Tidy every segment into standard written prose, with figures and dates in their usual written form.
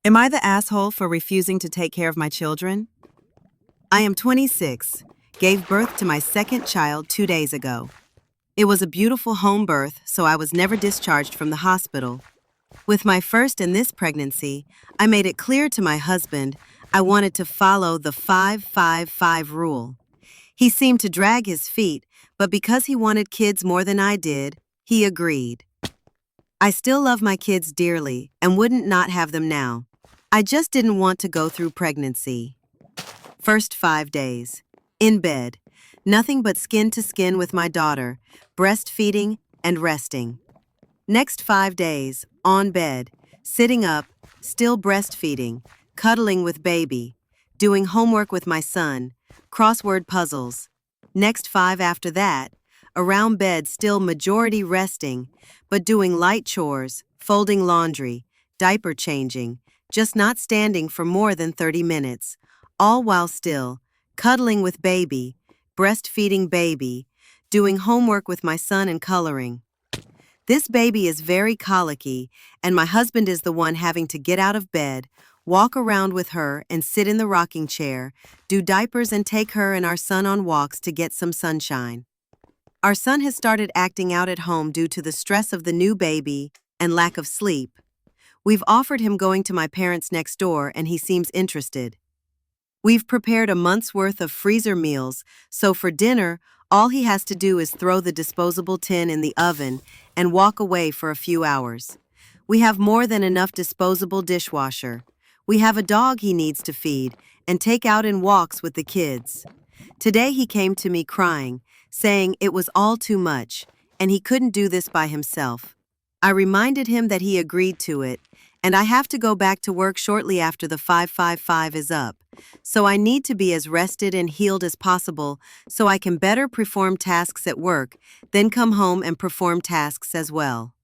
Am I the asshole for refusing to take care of my children? I am 26, gave birth to my second child 2 days ago. It was a beautiful home birth, so I was never discharged from the hospital. With my first and this pregnancy, I made it clear to my husband I wanted to follow the 5-5-5 rule. He seemed to drag his feet, but because he wanted kids more than I did, he agreed. I still love my kids dearly and wouldn't not have them now. I just didn't want to go through pregnancy. First 5 days. In bed. Nothing but skin to skin with my daughter, breastfeeding and resting. Next 5 days. On bed. Sitting up, still breastfeeding, cuddling with baby, doing homework with my son, crossword puzzles. Next 5 after that. Around bed still majority resting, but doing light chores, folding laundry, diaper changing, just not standing for more than 30 minutes, all while still cuddling with baby, breastfeeding baby, doing homework with my son and coloring. This baby is very colicky, and my husband is the one having to get out of bed, walk around with her and sit in the rocking chair, do diapers and take her and our son on walks to get some sunshine. Our son has started acting out at home due to the stress of the new baby and lack of sleep. We've offered him going to my parents next door and he seems interested. We've prepared a month's worth of freezer meals, so for dinner, all he has to do is throw the disposable tin in the oven and walk away for a few hours. We have more than enough disposable dishwasher. We have a dog he needs to feed and take out in walks with the kids. Today he came to me crying, saying it was all too much, and he couldn't do this by himself. I reminded him that he agreed to it, and I have to go back to work shortly after the 5-5-5 is up, so I need to be as rested and healed as possible so I can better perform tasks at work, then come home and perform tasks as well.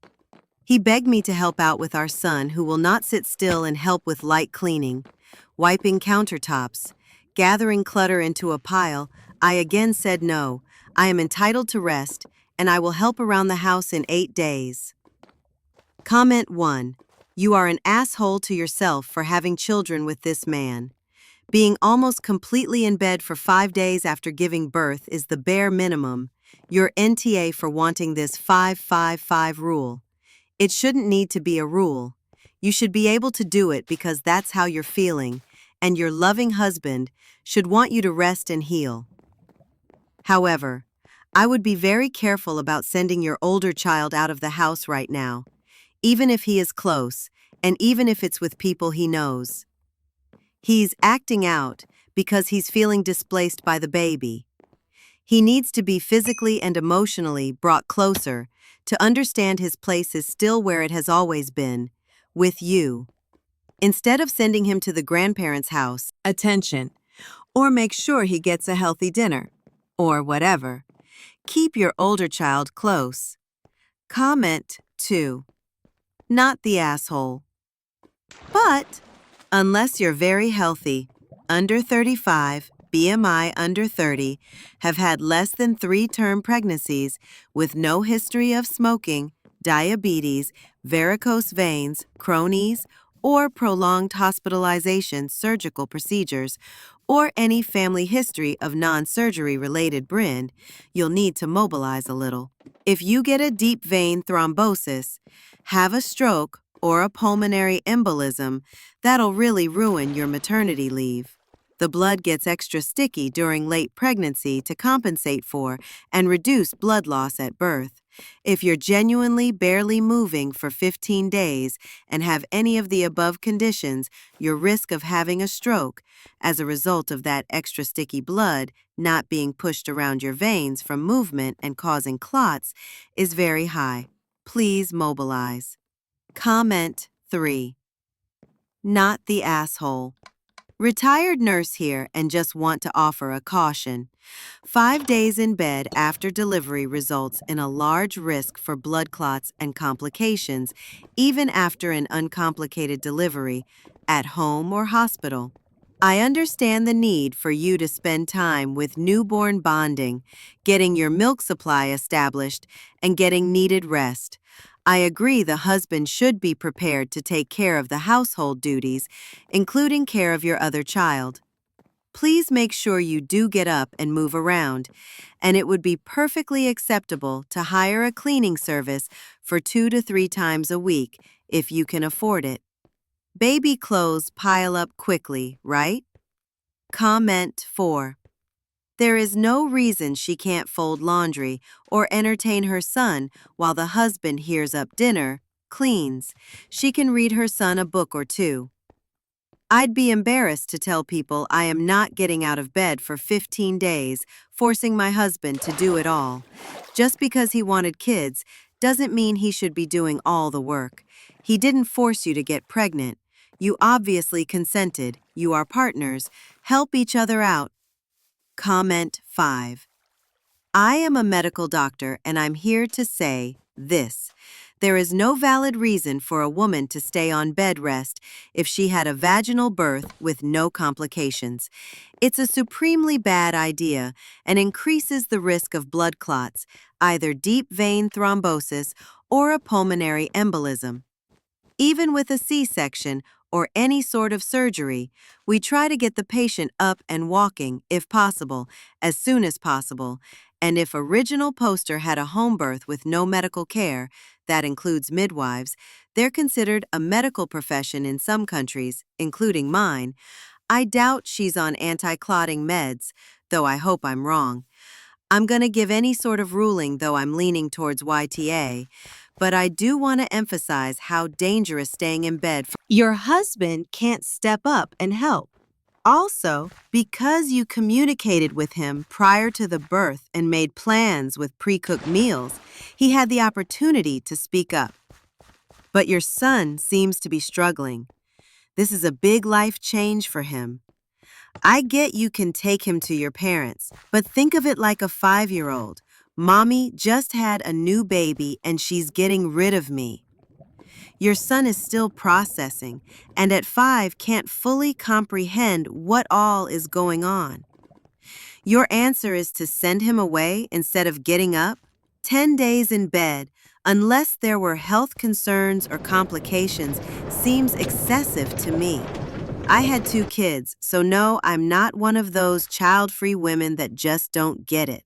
He begged me to help out with our son, who will not sit still and help with light cleaning, wiping countertops, gathering clutter into a pile. I again said no. I am entitled to rest, and I will help around the house in 8 days. Comment 1. You are an asshole to yourself for having children with this man. Being almost completely in bed for 5 days after giving birth is the bare minimum. You're NTA for wanting this 5-5-5 rule. It shouldn't need to be a rule. You should be able to do it because that's how you're feeling, and your loving husband should want you to rest and heal. However, I would be very careful about sending your older child out of the house right now, even if he is close, and even if it's with people he knows. He's acting out because he's feeling displaced by the baby. He needs to be physically and emotionally brought closer to understand his place is still where it has always been, with you. Instead of sending him to the grandparents' house, attention, or make sure he gets a healthy dinner, or whatever, keep your older child close. Comment 2. Not the asshole. But, unless you're very healthy, under 35, BMI under 30, have had less than 3-term pregnancies with no history of smoking, diabetes, varicose veins, Crohn's, or prolonged hospitalization, surgical procedures, or any family history of non-surgery related BRIN, you'll need to mobilize a little. If you get a deep vein thrombosis, have a stroke, or a pulmonary embolism, that'll really ruin your maternity leave. The blood gets extra sticky during late pregnancy to compensate for and reduce blood loss at birth. If you're genuinely barely moving for 15 days and have any of the above conditions, your risk of having a stroke as a result of that extra sticky blood not being pushed around your veins from movement and causing clots is very high. Please mobilize. Comment 3. Not the asshole. Retired nurse here and just want to offer a caution. 5 days in bed after delivery results in a large risk for blood clots and complications, even after an uncomplicated delivery, at home or hospital. I understand the need for you to spend time with newborn bonding, getting your milk supply established, and getting needed rest. I agree the husband should be prepared to take care of the household duties, including care of your other child. Please make sure you do get up and move around, and it would be perfectly acceptable to hire a cleaning service for 2 to 3 times a week if you can afford it. Baby clothes pile up quickly, right? Comment 4. There is no reason she can't fold laundry or entertain her son while the husband hears up dinner, cleans. She can read her son a book or two. I'd be embarrassed to tell people I am not getting out of bed for 15 days, forcing my husband to do it all. Just because he wanted kids doesn't mean he should be doing all the work. He didn't force you to get pregnant. You obviously consented. You are partners. Help each other out. Comment 5. I am a medical doctor and I'm here to say this. There is no valid reason for a woman to stay on bed rest if she had a vaginal birth with no complications. It's a supremely bad idea and increases the risk of blood clots, either deep vein thrombosis or a pulmonary embolism. Even with a C-section or any sort of surgery, we try to get the patient up and walking, if possible, as soon as possible, and if original poster had a home birth with no medical care, that includes midwives, they're considered a medical profession in some countries, including mine. I doubt she's on anti-clotting meds, though I hope I'm wrong. I'm going to give any sort of ruling, though I'm leaning towards YTA, but I do want to emphasize how dangerous staying in bed for your husband can't step up and help. Also, because you communicated with him prior to the birth and made plans with pre-cooked meals, he had the opportunity to speak up. But your son seems to be struggling. This is a big life change for him. I get you can take him to your parents, but think of it like a 5-year-old. Mommy just had a new baby and she's getting rid of me. Your son is still processing, and at 5 can't fully comprehend what all is going on. Your answer is to send him away instead of getting up? 10 days in bed, unless there were health concerns or complications, seems excessive to me. I had 2 kids, so no, I'm not one of those child-free women that just don't get it.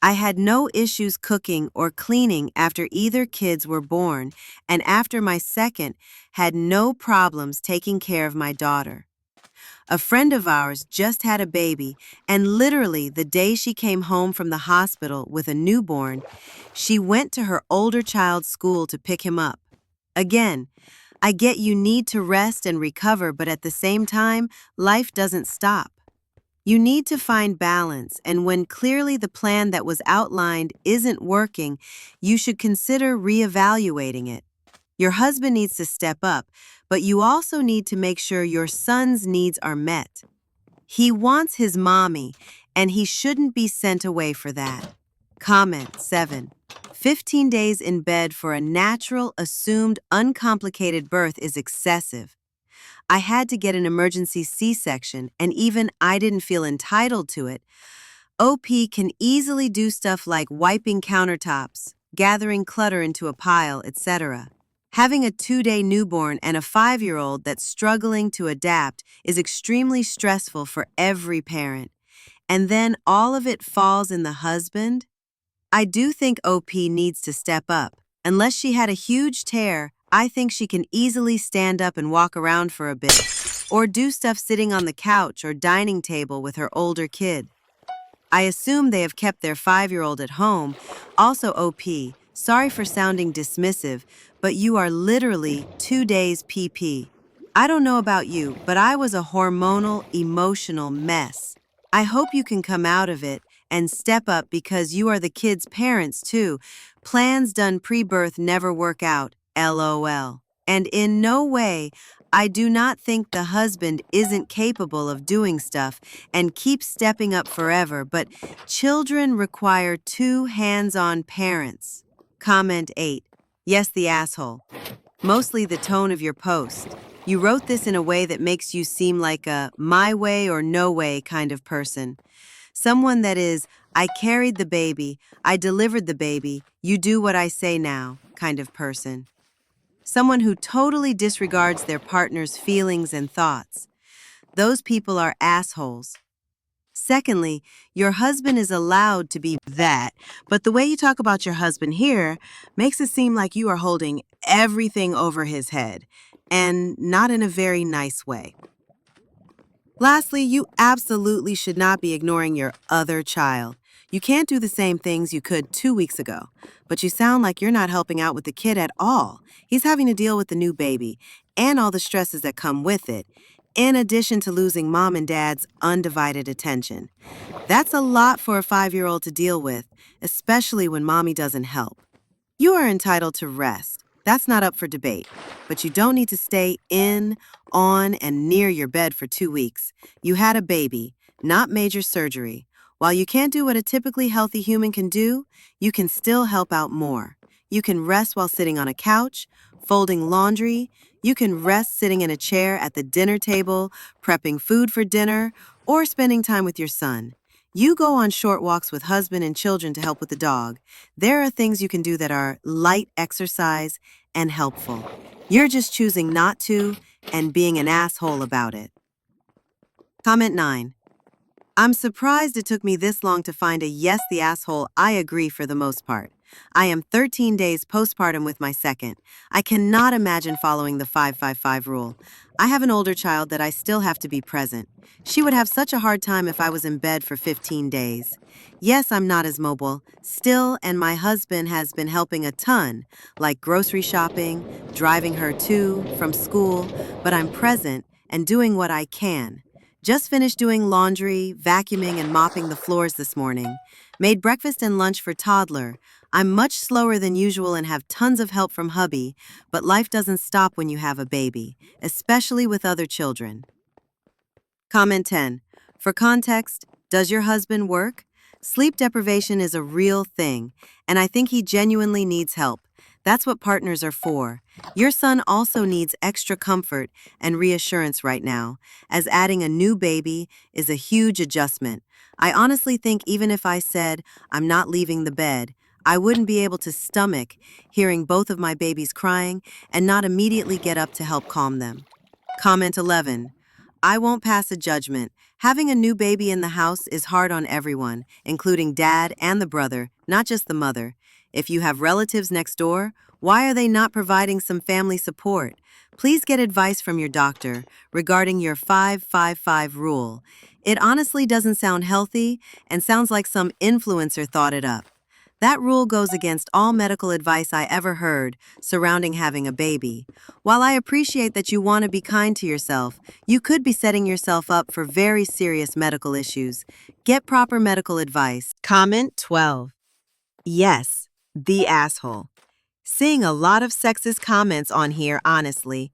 I had no issues cooking or cleaning after either kids were born, and after my second, had no problems taking care of my daughter. A friend of ours just had a baby, and literally the day she came home from the hospital with a newborn, she went to her older child's school to pick him up. Again, I get you need to rest and recover, but at the same time, life doesn't stop. You need to find balance, and when clearly the plan that was outlined isn't working, you should consider reevaluating it. Your husband needs to step up, but you also need to make sure your son's needs are met. He wants his mommy, and he shouldn't be sent away for that. Comment 7. 15 days in bed for a natural, assumed, uncomplicated birth is excessive. I had to get an emergency C-section, and even I didn't feel entitled to it. OP can easily do stuff like wiping countertops, gathering clutter into a pile, etc. Having a 2-day newborn and a 5-year-old that's struggling to adapt is extremely stressful for every parent. And then all of it falls in the husband? I do think OP needs to step up. Unless she had a huge tear, I think she can easily stand up and walk around for a bit, or do stuff sitting on the couch or dining table with her older kid. I assume they have kept their 5-year-old at home. Also, OP, sorry for sounding dismissive, but you are literally 2 days PP. I don't know about you, but I was a hormonal, emotional mess. I hope you can come out of it and step up because you are the kids' parents too. Plans done pre-birth never work out. LOL. And in no way, I do not think the husband isn't capable of doing stuff and keeps stepping up forever, but children require 2 hands-on parents. Comment 8. Yes, the asshole. Mostly the tone of your post. You wrote this in a way that makes you seem like a my way or no way kind of person. Someone that is, I carried the baby, I delivered the baby, you do what I say now kind of person. Someone who totally disregards their partner's feelings and thoughts. Those people are assholes. Secondly, your husband is allowed to be that, but the way you talk about your husband here makes it seem like you are holding everything over his head, and not in a very nice way. Lastly, you absolutely should not be ignoring your other child. You can't do the same things you could 2 weeks ago, but you sound like you're not helping out with the kid at all. He's having to deal with the new baby and all the stresses that come with it, in addition to losing mom and dad's undivided attention. That's a lot for a 5-year-old to deal with, especially when mommy doesn't help. You are entitled to rest. That's not up for debate. But you don't need to stay in, on, and near your bed for 2 weeks. You had a baby, not major surgery. While you can't do what a typically healthy human can do, you can still help out more. You can rest while sitting on a couch, folding laundry. You can rest sitting in a chair at the dinner table, prepping food for dinner, or spending time with your son. You go on short walks with husband and children to help with the dog. There are things you can do that are light exercise and helpful. You're just choosing not to and being an asshole about it. Comment 9. I'm surprised it took me this long to find a yes the asshole. I agree for the most part. I am 13 days postpartum with my second. I cannot imagine following the 555 rule. I have an older child that I still have to be present. She would have such a hard time if I was in bed for 15 days. Yes, I'm not as mobile, still, and my husband has been helping a ton, like grocery shopping, driving her to, from school, but I'm present and doing what I can. Just finished doing laundry, vacuuming, and mopping the floors this morning. Made breakfast and lunch for toddler. I'm much slower than usual and have tons of help from hubby, but life doesn't stop when you have a baby, especially with other children. Comment 10. For context, does your husband work? Sleep deprivation is a real thing, and I think he genuinely needs help. That's what partners are for. Your son also needs extra comfort and reassurance right now, as adding a new baby is a huge adjustment. I honestly think even if I said, I'm not leaving the bed, I wouldn't be able to stomach hearing both of my babies crying and not immediately get up to help calm them. Comment 11. I won't pass a judgment. Having a new baby in the house is hard on everyone, including dad and the brother, not just the mother. If you have relatives next door, why are they not providing some family support? Please get advice from your doctor regarding your 555 rule. It honestly doesn't sound healthy and sounds like some influencer thought it up. That rule goes against all medical advice I ever heard surrounding having a baby. While I appreciate that you want to be kind to yourself, you could be setting yourself up for very serious medical issues. Get proper medical advice. Comment 12. Yes, the asshole. Seeing a lot of sexist comments on here, honestly.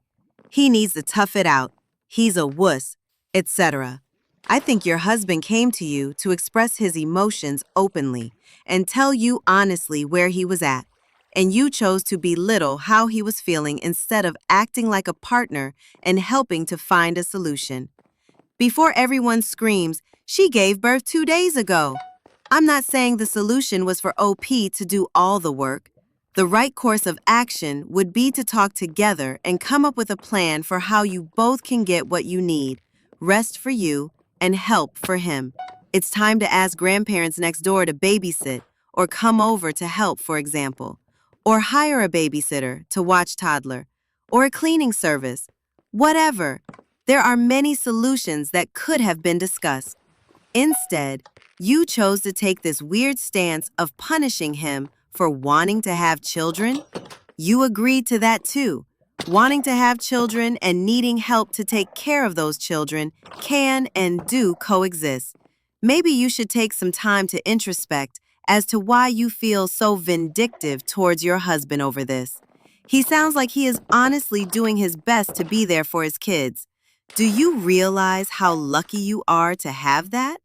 He needs to tough it out. He's a wuss, etc. I think your husband came to you to express his emotions openly and tell you honestly where he was at, and you chose to belittle how he was feeling instead of acting like a partner and helping to find a solution. Before everyone screams, she gave birth 2 days ago. I'm not saying the solution was for OP to do all the work. The right course of action would be to talk together and come up with a plan for how you both can get what you need, rest for you, and help for him. It's time to ask grandparents next door to babysit or come over to help, for example, or hire a babysitter to watch toddler, or a cleaning service. Whatever. There are many solutions that could have been discussed. Instead, you chose to take this weird stance of punishing him for wanting to have children. You agreed to that too. Wanting to have children and needing help to take care of those children can and do coexist. Maybe you should take some time to introspect as to why you feel so vindictive towards your husband over this. He sounds like he is honestly doing his best to be there for his kids. Do you realize how lucky you are to have that?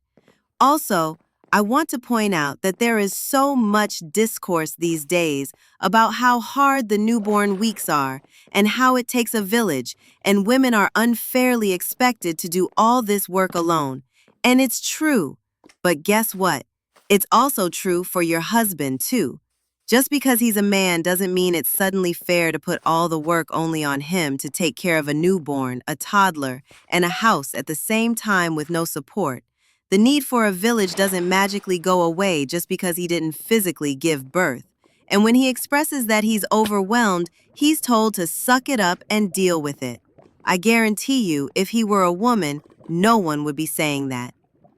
Also, I want to point out that there is so much discourse these days about how hard the newborn weeks are and how it takes a village and women are unfairly expected to do all this work alone. And it's true. But guess what? It's also true for your husband, too. Just because he's a man doesn't mean it's suddenly fair to put all the work only on him to take care of a newborn, a toddler, and a house at the same time with no support. The need for a village doesn't magically go away just because he didn't physically give birth. And when he expresses that he's overwhelmed, he's told to suck it up and deal with it. I guarantee you, if he were a woman, no one would be saying that.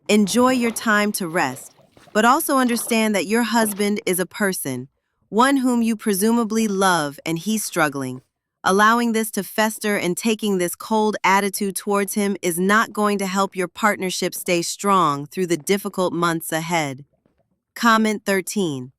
Enjoy your time to rest, but also understand that your husband is a person, one whom you presumably love, and he's struggling. Allowing this to fester and taking this cold attitude towards him is not going to help your partnership stay strong through the difficult months ahead. Comment 13.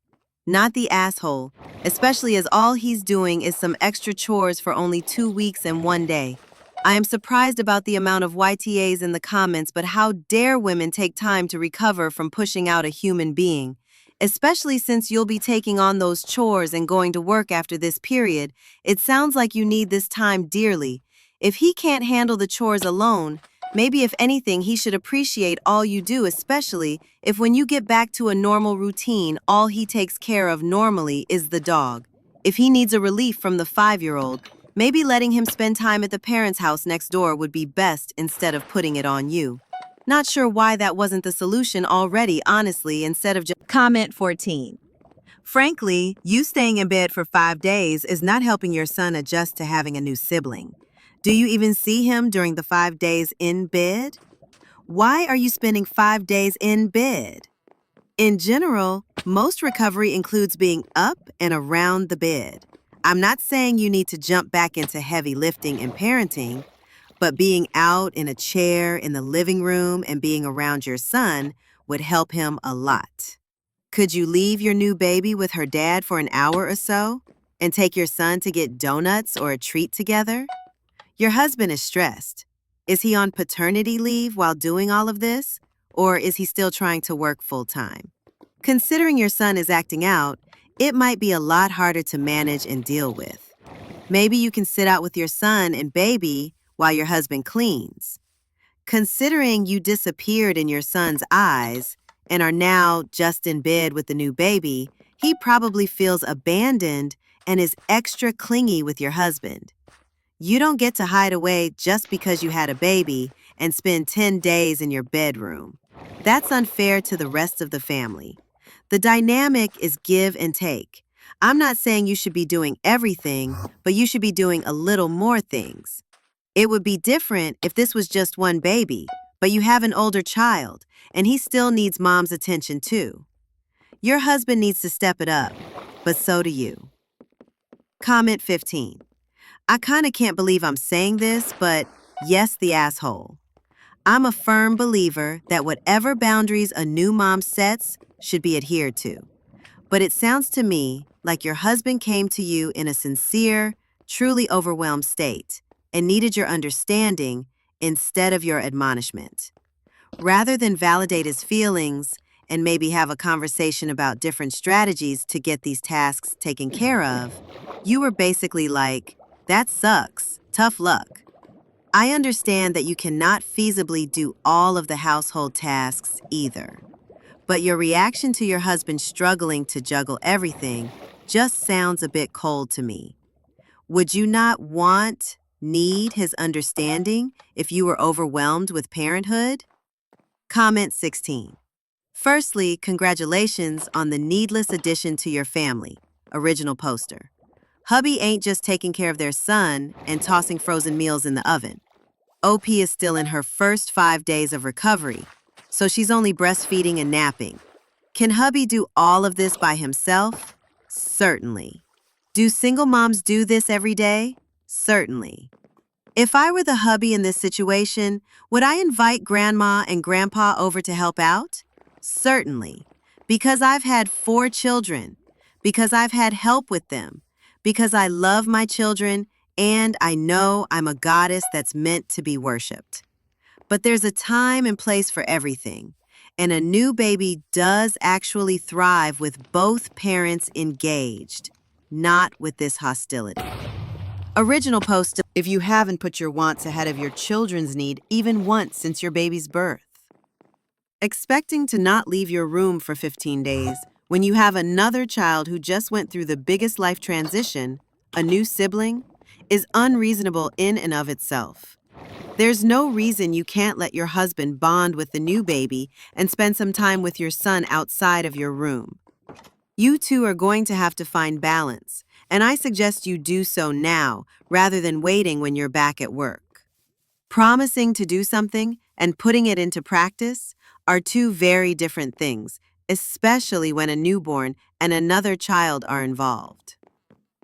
Not the asshole, especially as all he's doing is some extra chores for only 2 weeks and 1 day. I am surprised about the amount of YTAs in the comments, but how dare women take time to recover from pushing out a human being? Especially since you'll be taking on those chores and going to work after this period, it sounds like you need this time dearly. If he can't handle the chores alone, maybe if anything, he should appreciate all you do, especially if when you get back to a normal routine, all he takes care of normally is the dog. If he needs a relief from the 5-year-old, maybe letting him spend time at the parents' house next door would be best instead of putting it on you. Not sure why that wasn't the solution already, honestly, instead of just... Comment 14. Frankly, you staying in bed for 5 days is not helping your son adjust to having a new sibling. Do you even see him during the 5 days in bed? Why are you spending 5 days in bed? In general, most recovery includes being up and around the bed. I'm not saying you need to jump back into heavy lifting and parenting, but being out in a chair in the living room and being around your son would help him a lot. Could you leave your new baby with her dad for an hour or so and take your son to get donuts or a treat together? Your husband is stressed. Is he on paternity leave while doing all of this, or is he still trying to work full-time? Considering your son is acting out, it might be a lot harder to manage and deal with. Maybe you can sit out with your son and baby while your husband cleans. Considering you disappeared in your son's eyes and are now just in bed with the new baby, he probably feels abandoned and is extra clingy with your husband. You don't get to hide away just because you had a baby and spend 10 days in your bedroom. That's unfair to the rest of the family. The dynamic is give and take. I'm not saying you should be doing everything, but you should be doing a little more things. It would be different if this was just one baby, but you have an older child, and he still needs mom's attention too. Your husband needs to step it up, but so do you. Comment 15. I kinda can't believe I'm saying this, but yes, the asshole. I'm a firm believer that whatever boundaries a new mom sets should be adhered to. But it sounds to me like your husband came to you in a sincere, truly overwhelmed state and needed your understanding instead of your admonishment. Rather than validate his feelings and maybe have a conversation about different strategies to get these tasks taken care of, you were basically like, "That sucks, tough luck." I understand that you cannot feasibly do all of the household tasks either. But your reaction to your husband struggling to juggle everything just sounds a bit cold to me. Would you not need his understanding if you were overwhelmed with parenthood? Comment 16. Firstly, congratulations on the needless addition to your family. Original poster. Hubby ain't just taking care of their son and tossing frozen meals in the oven. OP is still in her first 5 days of recovery, so she's only breastfeeding and napping. Can hubby do all of this by himself? Certainly. Do single moms do this every day? Certainly. If I were the hubby in this situation, would I invite grandma and grandpa over to help out? Certainly. Because I've had 4 children. Because I've had help with them. Because I love my children and I know I'm a goddess that's meant to be worshipped. But there's a time and place for everything, and a new baby does actually thrive with both parents engaged, not with this hostility. Original post, if you haven't put your wants ahead of your children's need even once since your baby's birth. Expecting to not leave your room for 15 days when you have another child who just went through the biggest life transition, a new sibling, is unreasonable in and of itself. There's no reason you can't let your husband bond with the new baby and spend some time with your son outside of your room. You two are going to have to find balance, and I suggest you do so now rather than waiting when you're back at work. Promising to do something and putting it into practice are two very different things, especially when a newborn and another child are involved.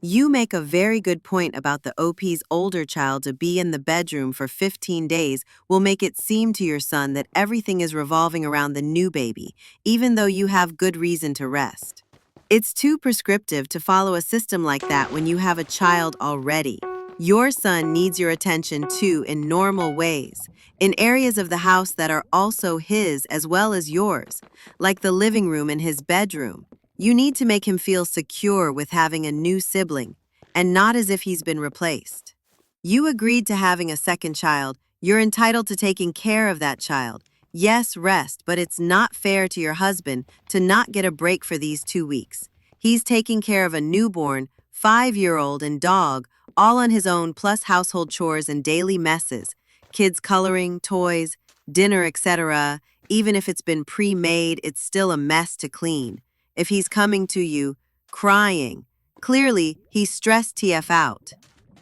You make a very good point about the OP's older child to be in the bedroom for 15 days will make it seem to your son that everything is revolving around the new baby, even though you have good reason to rest. It's too prescriptive to follow a system like that when you have a child already. Your son needs your attention too in normal ways, in areas of the house that are also his as well as yours, like the living room and his bedroom. You need to make him feel secure with having a new sibling, and not as if he's been replaced. You agreed to having a second child. You're entitled to taking care of that child. Yes, rest, but it's not fair to your husband to not get a break for these 2 weeks. He's taking care of a newborn, 5-year-old, and dog, all on his own, plus household chores and daily messes, kids coloring, toys, dinner, etc. Even if it's been pre-made, it's still a mess to clean. If he's coming to you, crying, clearly he's stressed TF out.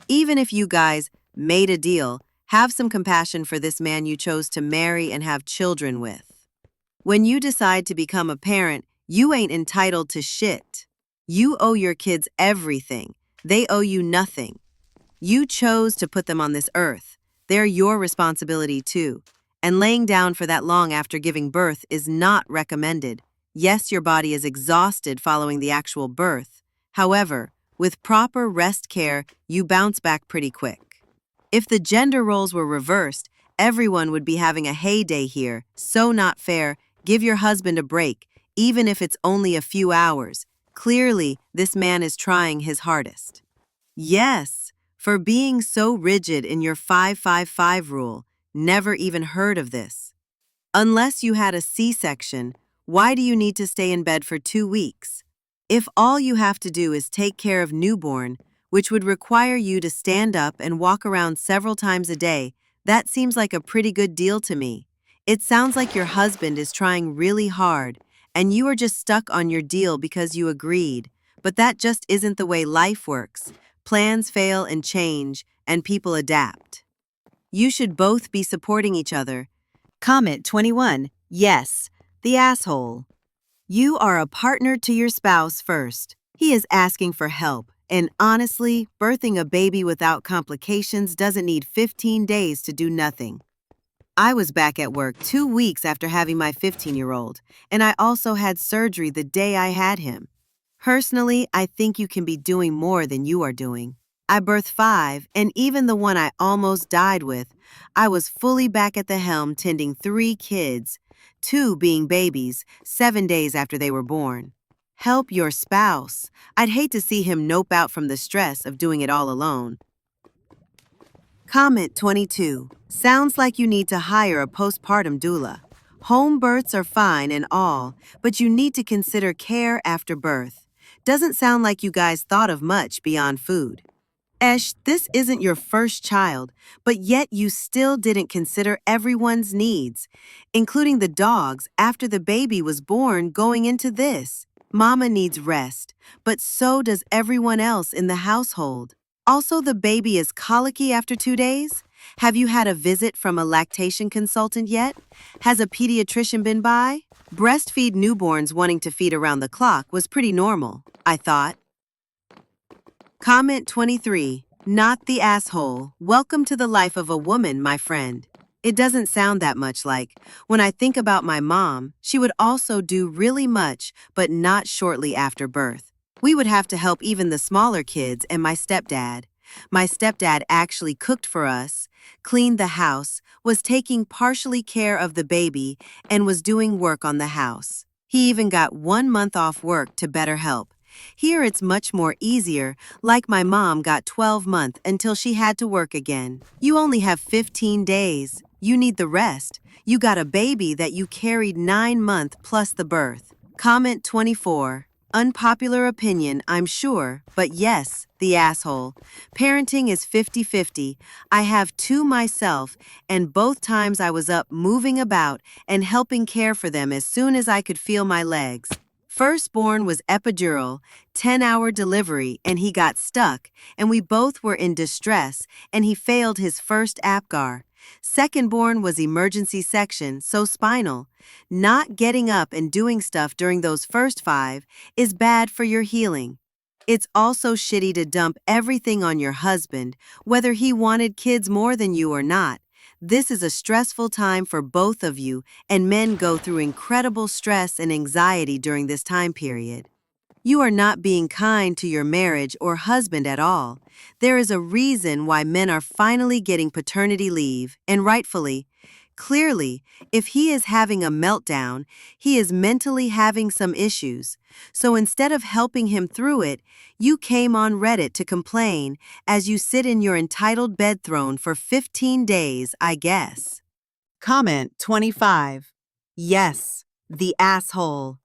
Even if you guys made a deal, have some compassion for this man you chose to marry and have children with. When you decide to become a parent, you ain't entitled to shit. You owe your kids everything. They owe you nothing. You chose to put them on this earth. They're your responsibility too. And laying down for that long after giving birth is not recommended. Yes, your body is exhausted following the actual birth. However, with proper rest care, you bounce back pretty quick. If the gender roles were reversed, everyone would be having a heyday here. So not fair. Give your husband a break, even if it's only a few hours. Clearly, this man is trying his hardest. Yes, for being so rigid in your 5-5-5 rule. Never even heard of this. Unless you had a C-section, why do you need to stay in bed for 2 weeks? If all you have to do is take care of newborn, which would require you to stand up and walk around several times a day, that seems like a pretty good deal to me. It sounds like your husband is trying really hard, and you are just stuck on your deal because you agreed. But that just isn't the way life works. Plans fail and change, and people adapt. You should both be supporting each other. Comment 21. Yes, the asshole. You are a partner to your spouse first. He is asking for help. And honestly, birthing a baby without complications doesn't need 15 days to do nothing. I was back at work 2 weeks after having my 15-year-old, and I also had surgery the day I had him. Personally, I think you can be doing more than you are doing. I birthed 5, and even the one I almost died with, I was fully back at the helm tending 3 kids, 2 being babies, 7 days after they were born. Help your spouse. I'd hate to see him nope out from the stress of doing it all alone. Comment 22. Sounds like you need to hire a postpartum doula. Home births are fine and all, but you need to consider care after birth. Doesn't sound like you guys thought of much beyond food. This isn't your first child, but yet you still didn't consider everyone's needs, including the dog's after the baby was born going into this. Mama needs rest, but so does everyone else in the household. Also, the baby is colicky after 2 days. Have you had a visit from a lactation consultant yet? Has a pediatrician been by? Breastfeed newborns wanting to feed around the clock was pretty normal, I thought. Comment 23. Not the asshole. Welcome to the life of a woman, my friend. It doesn't sound that much like. When I think about my mom, she would also do really much, but not shortly after birth. We would have to help even the smaller kids and my stepdad. My stepdad actually cooked for us, cleaned the house, was taking partially care of the baby, and was doing work on the house. He even got 1 month off work to better help. Here it's much more easier, like my mom got 12 months until she had to work again. You only have 15 days. You need the rest. You got a baby that you carried 9 months plus the birth. Comment 24. Unpopular opinion, I'm sure, but yes, the asshole. Parenting is 50-50. I have two myself, and both times I was up moving about and helping care for them as soon as I could feel my legs. Firstborn was epidural, 10-hour delivery, and he got stuck, and we both were in distress, and he failed his first APGAR. Secondborn was emergency section, so spinal. Not getting up and doing stuff during those first 5 is bad for your healing. It's also shitty to dump everything on your husband, whether he wanted kids more than you or not. This is a stressful time for both of you, and men go through incredible stress and anxiety during this time period. You are not being kind to your marriage or husband at all. There is a reason why men are finally getting paternity leave, and rightfully. Clearly, if he is having a meltdown, he is mentally having some issues. So instead of helping him through it, you came on Reddit to complain as you sit in your entitled bed throne for 15 days, I guess. Comment 25. Yes, the asshole.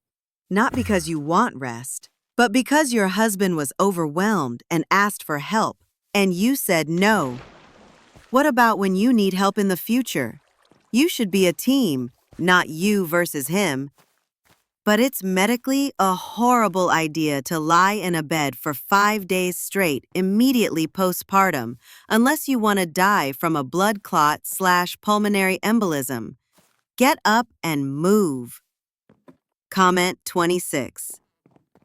Not because you want rest, but because your husband was overwhelmed and asked for help, and you said no. What about when you need help in the future? You should be a team, not you versus him. But it's medically a horrible idea to lie in a bed for 5 days straight immediately postpartum, unless you want to die from a blood clot/pulmonary embolism. Get up and move. Comment 26.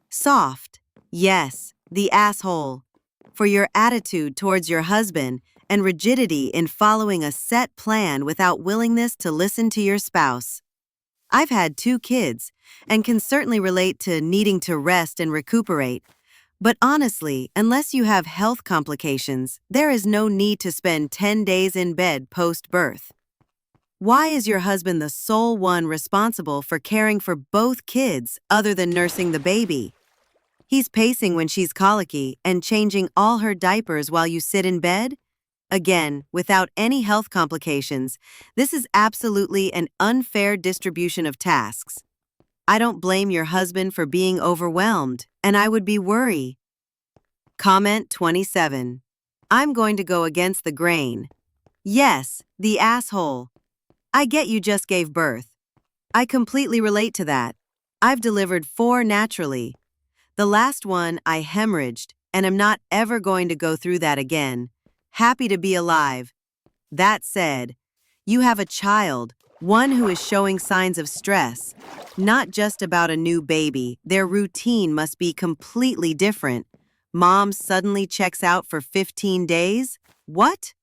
Soft. Yes, the asshole. For your attitude towards your husband and rigidity in following a set plan without willingness to listen to your spouse. I've had 2 kids and can certainly relate to needing to rest and recuperate. But honestly, unless you have health complications, there is no need to spend 10 days in bed post-birth. Why is your husband the sole one responsible for caring for both kids other than nursing the baby? He's pacing when she's colicky and changing all her diapers while you sit in bed? Again, without any health complications, this is absolutely an unfair distribution of tasks. I don't blame your husband for being overwhelmed, and I would be worried. Comment 27. I'm going to go against the grain. Yes, the asshole. I get you just gave birth. I completely relate to that. I've delivered 4 naturally. The last one I hemorrhaged, and I'm not ever going to go through that again. Happy to be alive. That said, you have a child, one who is showing signs of stress. Not just about a new baby, their routine must be completely different. Mom suddenly checks out for 15 days? What?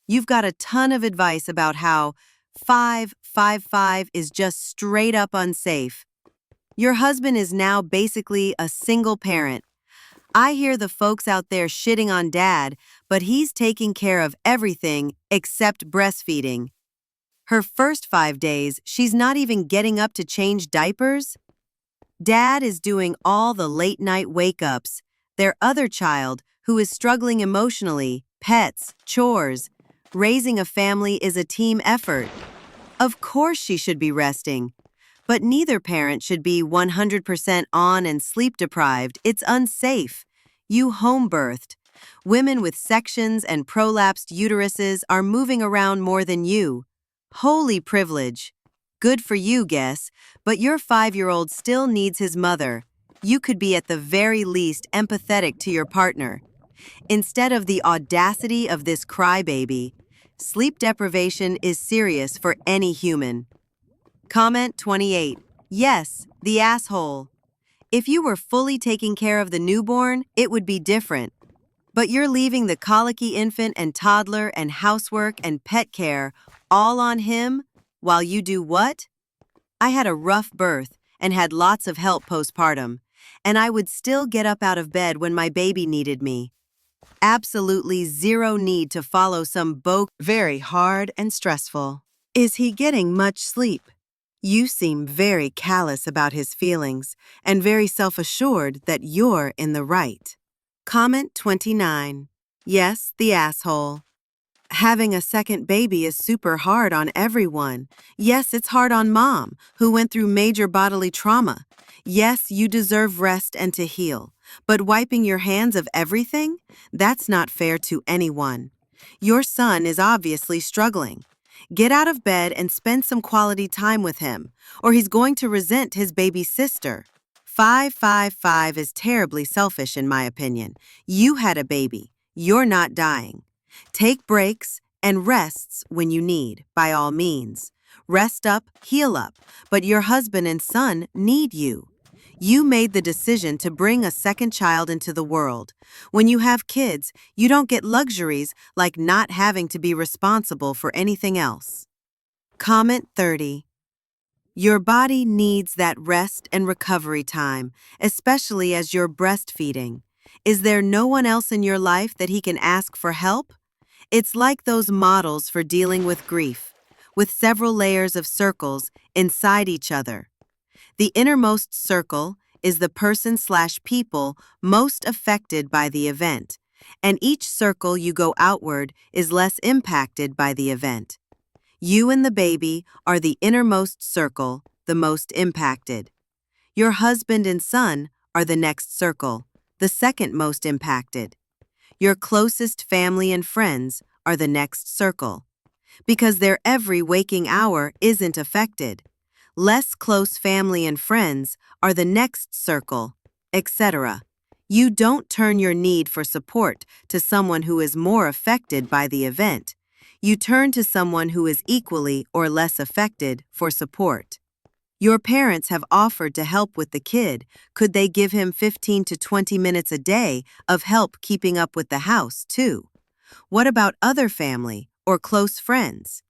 You've got a ton of advice about how 555 is just straight up unsafe. Your husband is now basically a single parent. I hear the folks out there shitting on dad, but he's taking care of everything except breastfeeding. Her first 5 days, she's not even getting up to change diapers. Dad is doing all the late-night wake-ups. Their other child, who is struggling emotionally, pets, chores. Raising a family is a team effort. Of course she should be resting. But neither parent should be 100% on and sleep-deprived. It's unsafe. You home-birthed. Women with sections and prolapsed uteruses are moving around more than you. Holy privilege. Good for you, guess, but your 5-year-old still needs his mother. You could be at the very least empathetic to your partner. Instead of the audacity of this crybaby, sleep deprivation is serious for any human. Comment 28. Yes, the asshole. If you were fully taking care of the newborn, it would be different. But you're leaving the colicky infant and toddler and housework and pet care all on him while you do what? I had a rough birth and had lots of help postpartum, and I would still get up out of bed when my baby needed me. Absolutely zero need to follow some very hard and stressful. Is he getting much sleep? You seem very callous about his feelings and very self-assured that you're in the right. Comment 29. Yes, the asshole. Having a second baby is super hard on everyone. Yes, it's hard on mom, who went through major bodily trauma. Yes, you deserve rest and to heal. But wiping your hands of everything? That's not fair to anyone. Your son is obviously struggling. Get out of bed and spend some quality time with him, or he's going to resent his baby sister. 555 is terribly selfish in my opinion. You had a baby. You're not dying. Take breaks and rests when you need, by all means. Rest up, heal up, but your husband and son need you. You made the decision to bring a second child into the world. When you have kids, you don't get luxuries like not having to be responsible for anything else. Comment 30. Your body needs that rest and recovery time, especially as you're breastfeeding. Is there no one else in your life that he can ask for help? It's like those models for dealing with grief, with several layers of circles inside each other. The innermost circle is the person/people most affected by the event, and each circle you go outward is less impacted by the event. You and the baby are the innermost circle, the most impacted. Your husband and son are the next circle, the second most impacted. Your closest family and friends are the next circle, because their every waking hour isn't affected. Less close family and friends are the next circle, etc. You don't turn your need for support to someone who is more affected by the event. You turn to someone who is equally or less affected for support. Your parents have offered to help with the kid. Could they give him 15 to 20 minutes a day of help keeping up with the house, too? What about other family or close friends?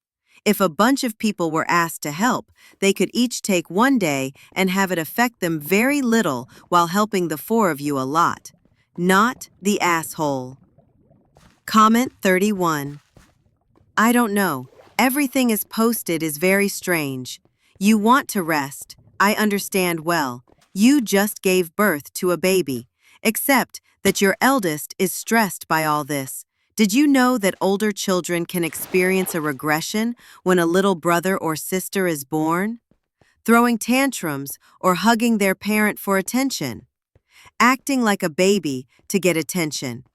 If a bunch of people were asked to help, they could each take one day and have it affect them very little while helping the four of you a lot. Not the asshole. Comment 31. I don't know. Everything is posted is very strange. You want to rest. I understand well. You just gave birth to a baby. Except that your eldest is stressed by all this. Did you know that older children can experience a regression when a little brother or sister is born? Throwing tantrums or hugging their parent for attention. Acting like a baby to get attention.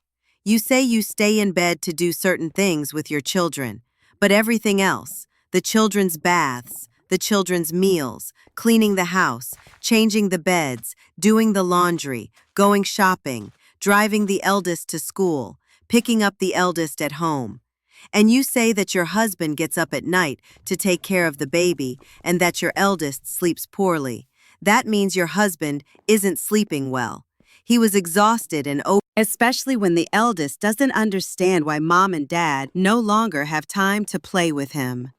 You say you stay in bed to do certain things with your children, but everything else, the children's baths, the children's meals, cleaning the house, changing the beds, doing the laundry, going shopping, driving the eldest to school, picking up the eldest at home. And you say that your husband gets up at night to take care of the baby and that your eldest sleeps poorly. That means your husband isn't sleeping well. He was exhausted and especially when the eldest doesn't understand why mom and dad no longer have time to play with him.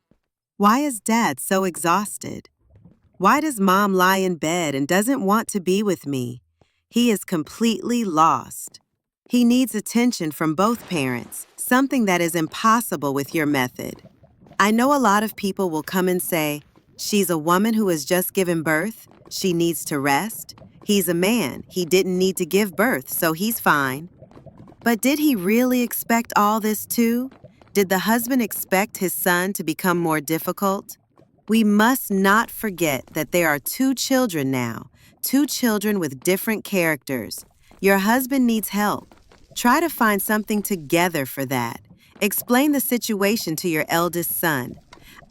Why is dad so exhausted? Why does mom lie in bed and doesn't want to be with me? He is completely lost. He needs attention from both parents, something that is impossible with your method. I know a lot of people will come and say, she's a woman who has just given birth. She needs to rest. He's a man. He didn't need to give birth, so he's fine. But did he really expect all this too? Did the husband expect his son to become more difficult? We must not forget that there are two children now, two children with different characters. Your husband needs help. Try to find something together for that. Explain the situation to your eldest son.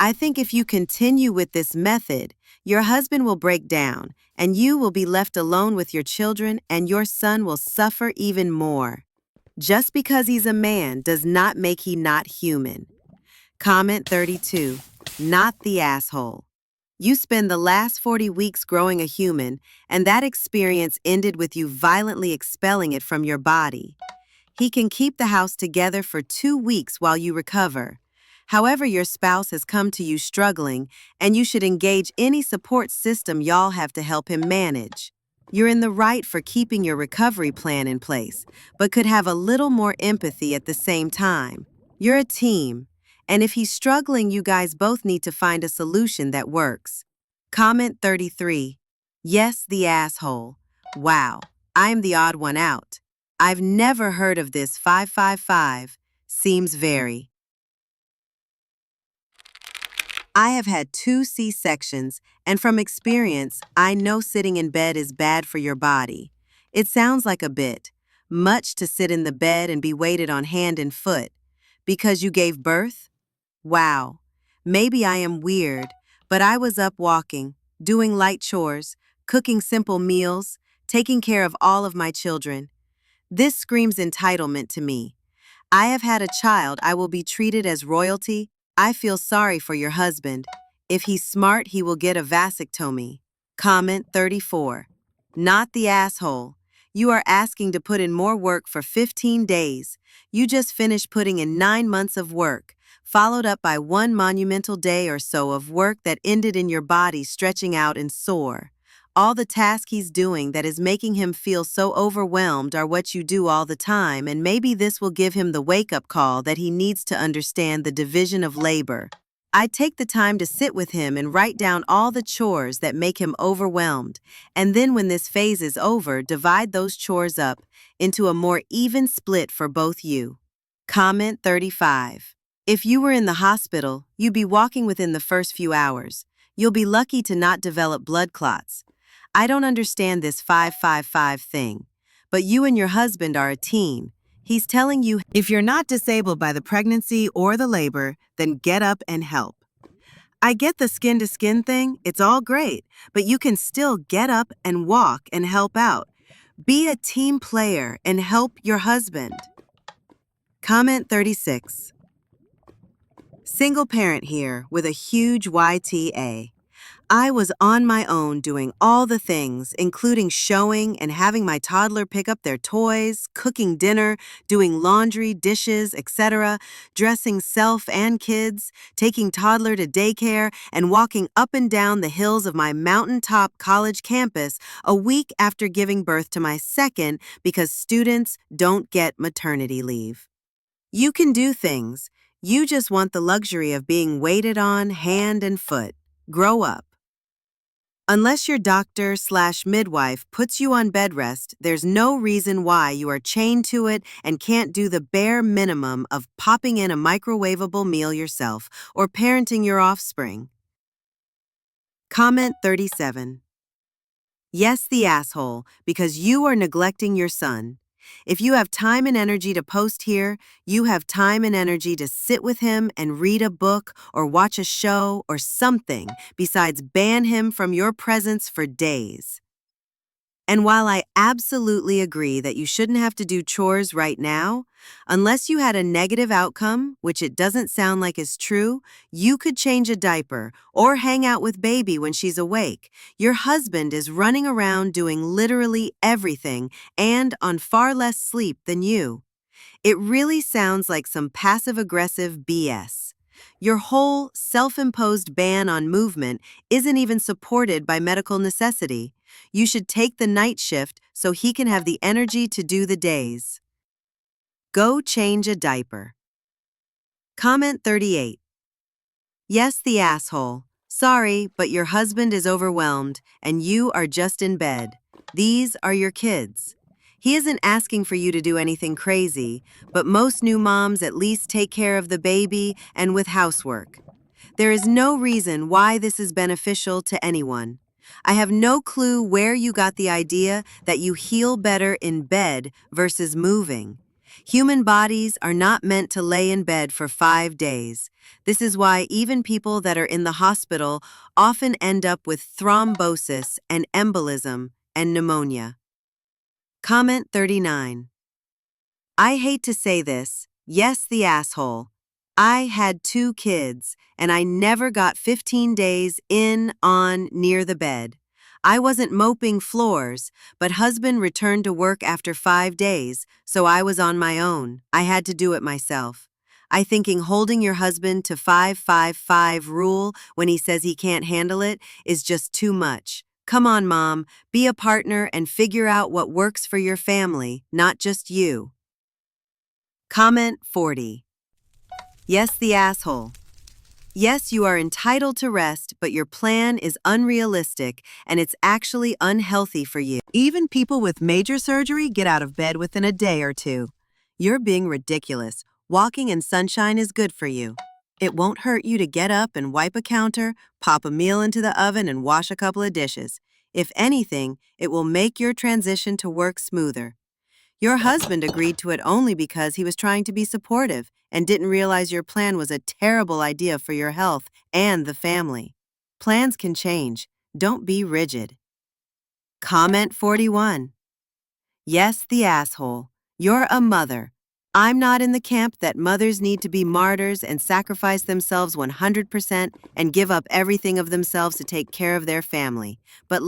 I think if you continue with this method, your husband will break down, and you will be left alone with your children, and your son will suffer even more. Just because he's a man does not make he not human. Comment 32. Not the asshole. You spend the last 40 weeks growing a human, and that experience ended with you violently expelling it from your body. He can keep the house together for 2 weeks while you recover. However, your spouse has come to you struggling, and you should engage any support system y'all have to help him manage. You're in the right for keeping your recovery plan in place, but could have a little more empathy at the same time. You're a team, and if he's struggling, you guys both need to find a solution that works. Comment 33. Yes, the asshole. Wow, I'm the odd one out. I've never heard of this 555. Seems very. I have had 2 C-sections, and from experience, I know sitting in bed is bad for your body. It sounds like a bit much to sit in the bed and be weighted on hand and foot. Because you gave birth? Wow. Maybe I am weird, but I was up walking, doing light chores, cooking simple meals, taking care of all of my children. This screams entitlement to me. I have had a child, I will be treated as royalty. I feel sorry for your husband. If he's smart, he will get a vasectomy. Comment 34. Not the asshole. You are asking to put in more work for 15 days. You just finished putting in 9 months of work, followed up by one monumental day or so of work that ended in your body stretching out and sore. All the tasks he's doing that is making him feel so overwhelmed are what you do all the time, and maybe this will give him the wake-up call that he needs to understand the division of labor. I take the time to sit with him and write down all the chores that make him overwhelmed, and then when this phase is over, divide those chores up into a more even split for both you. Comment 35. If you were in the hospital, you'd be walking within the first few hours. You'll be lucky to not develop blood clots. I don't understand this 555 thing, but you and your husband are a team. He's telling you, if you're not disabled by the pregnancy or the labor, then get up and help. I get the skin-to-skin thing, it's all great, but you can still get up and walk and help out. Be a team player and help your husband. Comment 36. Single parent here with a huge YTA. I was on my own doing all the things, including showing and having my toddler pick up their toys, cooking dinner, doing laundry, dishes, etc., dressing self and kids, taking toddler to daycare, and walking up and down the hills of my mountaintop college campus a week after giving birth to my second because students don't get maternity leave. You can do things. You just want the luxury of being waited on hand and foot. Grow up. Unless your doctor/midwife puts you on bed rest, there's no reason why you are chained to it and can't do the bare minimum of popping in a microwavable meal yourself or parenting your offspring. Comment 37. Yes, the asshole, because you are neglecting your son. If you have time and energy to post here, you have time and energy to sit with him and read a book or watch a show or something besides ban him from your presence for days. And while I absolutely agree that you shouldn't have to do chores right now, unless you had a negative outcome, which it doesn't sound like is true, you could change a diaper or hang out with baby when she's awake. Your husband is running around doing literally everything and on far less sleep than you. It really sounds like some passive-aggressive BS. Your whole self-imposed ban on movement isn't even supported by medical necessity. You should take the night shift so he can have the energy to do the days. Go change a diaper. Comment 38. Yes, the asshole. Sorry, but your husband is overwhelmed and you are just in bed. These are your kids. He isn't asking for you to do anything crazy, but most new moms at least take care of the baby and with housework. There is no reason why this is beneficial to anyone. I have no clue where you got the idea that you heal better in bed versus moving. Human bodies are not meant to lay in bed for 5 days. This is why even people that are in the hospital often end up with thrombosis and embolism and pneumonia. Comment 39. I hate to say this, yes, the asshole. I had 2 kids, and I never got 15 days in, on, near the bed. I wasn't moping floors, but husband returned to work after 5 days, so I was on my own. I had to do it myself. I thinking holding your husband to 555 rule when he says he can't handle it is just too much. Come on, Mom, be a partner and figure out what works for your family, not just you. Comment 40. Yes, the asshole. Yes, you are entitled to rest, but your plan is unrealistic and it's actually unhealthy for you. Even people with major surgery get out of bed within a day or two. You're being ridiculous. Walking in sunshine is good for you. It won't hurt you to get up and wipe a counter, pop a meal into the oven, and wash a couple of dishes. If anything, it will make your transition to work smoother. Your husband agreed to it only because he was trying to be supportive and didn't realize your plan was a terrible idea for your health and the family. Plans can change. Don't be rigid. Comment 41. Yes, the asshole. You're a mother. I'm not in the camp that mothers need to be martyrs and sacrifice themselves 100% and give up everything of themselves to take care of their family. But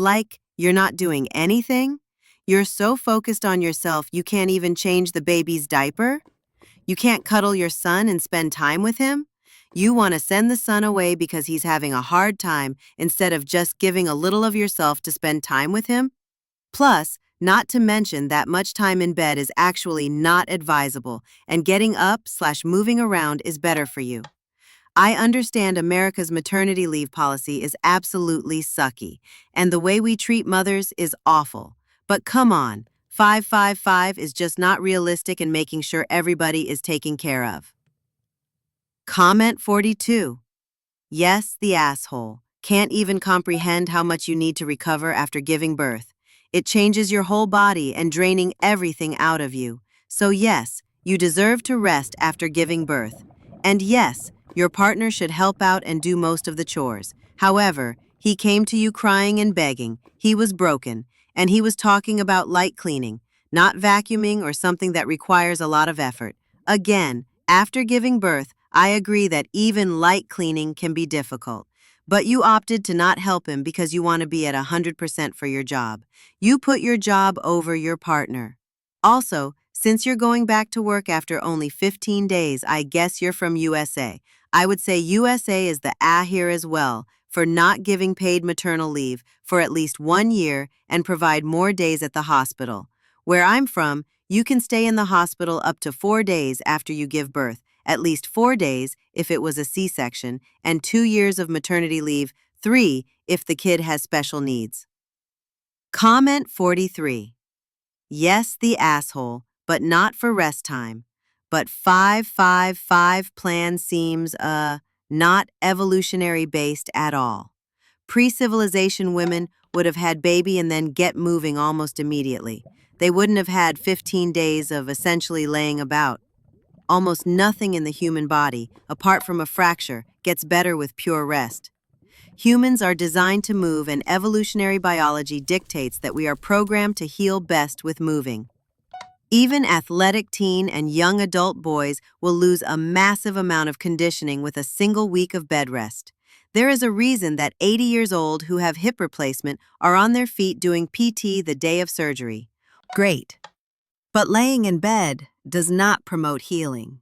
you're not doing anything? You're so focused on yourself you can't even change the baby's diaper? You can't cuddle your son and spend time with him? You want to send the son away because he's having a hard time instead of just giving a little of yourself to spend time with him? Plus, not to mention that much time in bed is actually not advisable, and getting up/moving around is better for you. I understand America's maternity leave policy is absolutely sucky, and the way we treat mothers is awful. But come on, 555 is just not realistic in making sure everybody is taken care of. Comment 42. Yes, the asshole. Can't even comprehend how much you need to recover after giving birth. It changes your whole body and draining everything out of you. So yes, you deserve to rest after giving birth. And yes, your partner should help out and do most of the chores. However, he came to you crying and begging. He was broken, and he was talking about light cleaning, not vacuuming or something that requires a lot of effort. Again, after giving birth, I agree that even light cleaning can be difficult. But you opted to not help him because you want to be at 100% for your job. You put your job over your partner. Also, since you're going back to work after only 15 days, I guess you're from USA. I would say USA is the here as well for not giving paid maternal leave for at least 1 year and provide more days at the hospital. Where I'm from, you can stay in the hospital up to 4 days after you give birth, at least 4 days if it was a C-section, and 2 years of maternity leave, 3 if the kid has special needs. Comment 43. Yes, the asshole, but not for rest time. But 555 plan seems, not evolutionary based at all. Pre-civilization women would have had baby and then get moving almost immediately. They wouldn't have had 15 days of essentially laying about. Almost nothing in the human body, apart from a fracture, gets better with pure rest. Humans are designed to move, and evolutionary biology dictates that we are programmed to heal best with moving. Even athletic teen and young adult boys will lose a massive amount of conditioning with a single week of bed rest. There is a reason that 80 years old who have hip replacement are on their feet doing PT the day of surgery. Great. But laying in bed does not promote healing.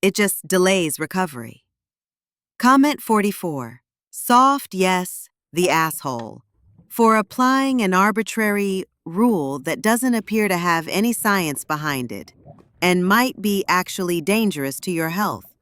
It just delays recovery. Comment 44. Soft yes, the asshole. For applying an arbitrary rule that doesn't appear to have any science behind it and might be actually dangerous to your health.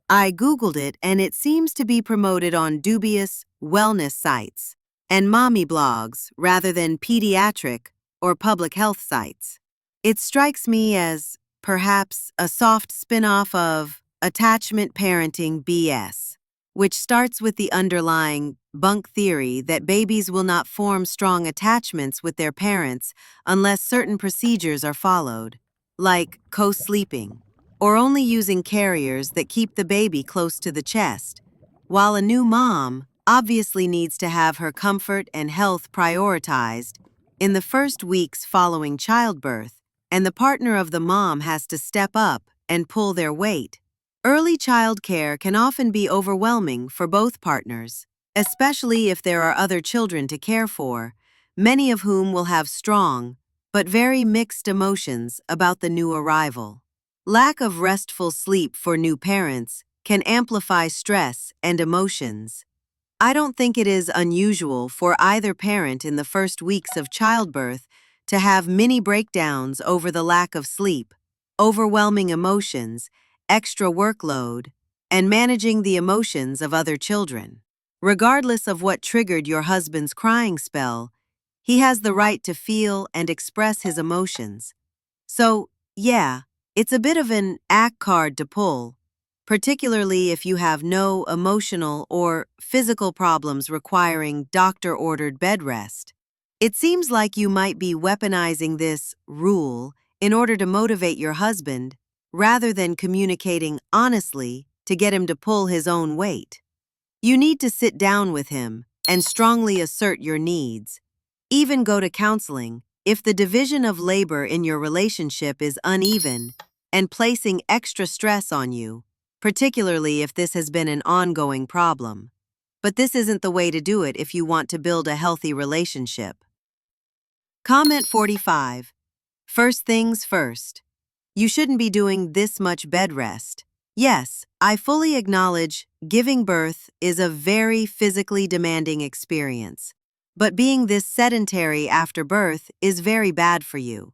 I Googled it and it seems to be promoted on dubious wellness sites and mommy blogs rather than pediatric or public health sites. It strikes me as perhaps a soft spin-off of attachment parenting BS, which starts with the underlying bunk theory that babies will not form strong attachments with their parents unless certain procedures are followed, like co-sleeping, or only using carriers that keep the baby close to the chest, while a new mom obviously needs to have her comfort and health prioritized in the first weeks following childbirth, and the partner of the mom has to step up and pull their weight. Early child care can often be overwhelming for both partners, especially if there are other children to care for, many of whom will have strong but very mixed emotions about the new arrival. Lack of restful sleep for new parents can amplify stress and emotions. I don't think it is unusual for either parent in the first weeks of childbirth to have mini breakdowns over the lack of sleep, overwhelming emotions, extra workload, and managing the emotions of other children. Regardless of what triggered your husband's crying spell, he has the right to feel and express his emotions. So, yeah, it's a bit of an act card to pull, particularly if you have no emotional or physical problems requiring doctor-ordered bed rest. It seems like you might be weaponizing this rule in order to motivate your husband rather than communicating honestly to get him to pull his own weight. You need to sit down with him and strongly assert your needs. Even go to counseling if the division of labor in your relationship is uneven and placing extra stress on you, particularly if this has been an ongoing problem. But this isn't the way to do it if you want to build a healthy relationship. Comment 45. First things first. You shouldn't be doing this much bed rest. Yes, I fully acknowledge giving birth is a very physically demanding experience. But being this sedentary after birth is very bad for you.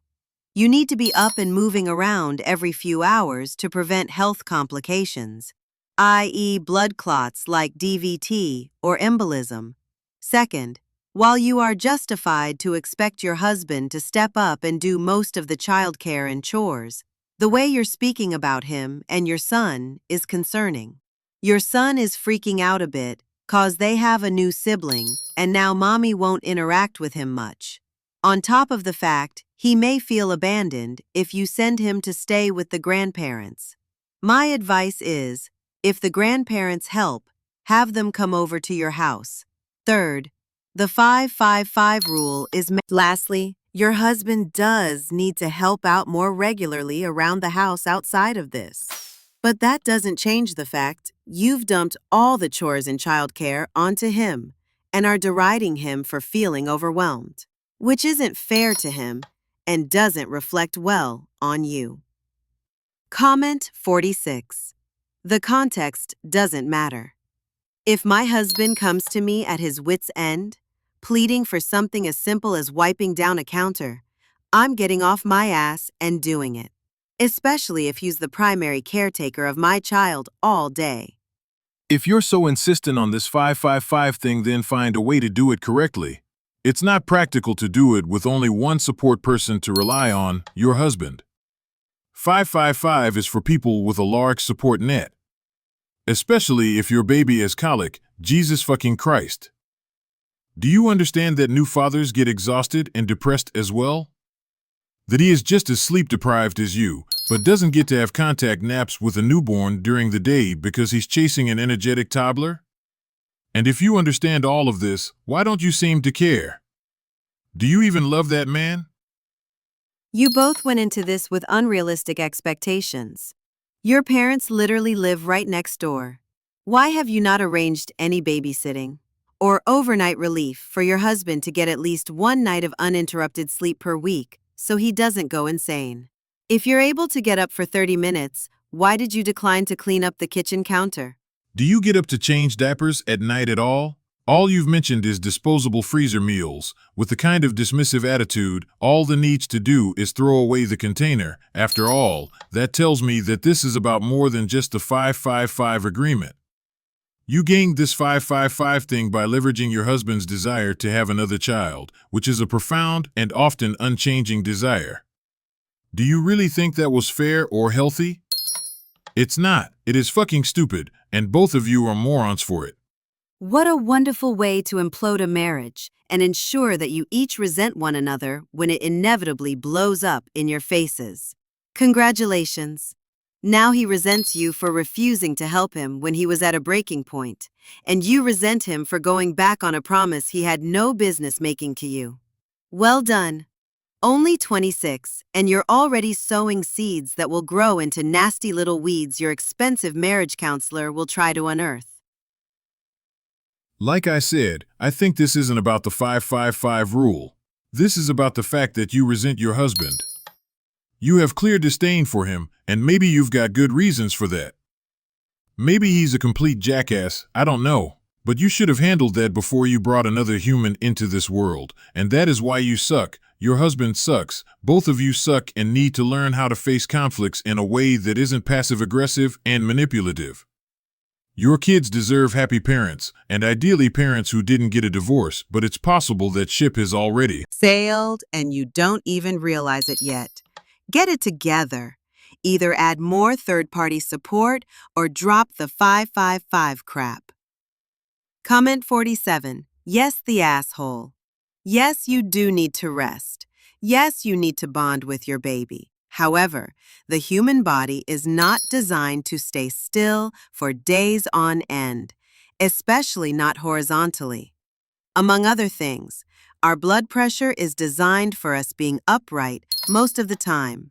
You need to be up and moving around every few hours to prevent health complications, i.e. blood clots like DVT or embolism. Second, while you are justified to expect your husband to step up and do most of the childcare and chores, the way you're speaking about him and your son is concerning. Your son is freaking out a bit 'cause they have a new sibling and now mommy won't interact with him much. On top of the fact, he may feel abandoned if you send him to stay with the grandparents. My advice is, if the grandparents help, have them come over to your house. Third, the 5-5-5 rule is Lastly, your husband does need to help out more regularly around the house outside of this. But that doesn't change the fact you've dumped all the chores and childcare onto him and are deriding him for feeling overwhelmed, which isn't fair to him and doesn't reflect well on you. Comment 46. The context doesn't matter. If my husband comes to me at his wit's end, pleading for something as simple as wiping down a counter, I'm getting off my ass and doing it, especially if he's the primary caretaker of my child all day. If you're so insistent on this 5-5-5 thing, then find a way to do it correctly. It's not practical to do it with only one support person to rely on, your husband. 5-5-5 is for people with a large support net. Especially if your baby has colic, Jesus fucking Christ. Do you understand that new fathers get exhausted and depressed as well? That he is just as sleep deprived as you, but doesn't get to have contact naps with a newborn during the day because he's chasing an energetic toddler? And if you understand all of this, why don't you seem to care? Do you even love that man? You both went into this with unrealistic expectations. Your parents literally live right next door. Why have you not arranged any babysitting or overnight relief for your husband to get at least one night of uninterrupted sleep per week so he doesn't go insane? If you're able to get up for 30 minutes, why did you decline to clean up the kitchen counter? Do you get up to change diapers at night at all? All you've mentioned is disposable freezer meals. With the kind of dismissive attitude, all the needs to do is throw away the container. After all, that tells me that this is about more than just the 5-5-5 agreement. You gained this 5-5-5 thing by leveraging your husband's desire to have another child, which is a profound and often unchanging desire. Do you really think that was fair or healthy? It's not. It is fucking stupid, and both of you are morons for it. What a wonderful way to implode a marriage and ensure that you each resent one another when it inevitably blows up in your faces. Congratulations. Now he resents you for refusing to help him when he was at a breaking point, and you resent him for going back on a promise he had no business making to you. Well done. Only 26, and you're already sowing seeds that will grow into nasty little weeds your expensive marriage counselor will try to unearth. Like I said, I think this isn't about the 5-5-5 rule. This is about the fact that you resent your husband. You have clear disdain for him, and maybe you've got good reasons for that. Maybe he's a complete jackass, I don't know. But you should have handled that before you brought another human into this world, and that is why you suck. Your husband sucks. Both of you suck and need to learn how to face conflicts in a way that isn't passive-aggressive and manipulative. Your kids deserve happy parents, and ideally parents who didn't get a divorce, but it's possible that ship has already Sailed, and you don't even realize it yet. Get it together. Either add more third-party support or drop the 555 crap. Comment 47. Yes, the asshole. Yes, you do need to rest. Yes, you need to bond with your baby. However, the human body is not designed to stay still for days on end, especially not horizontally. Among other things, our blood pressure is designed for us being upright most of the time.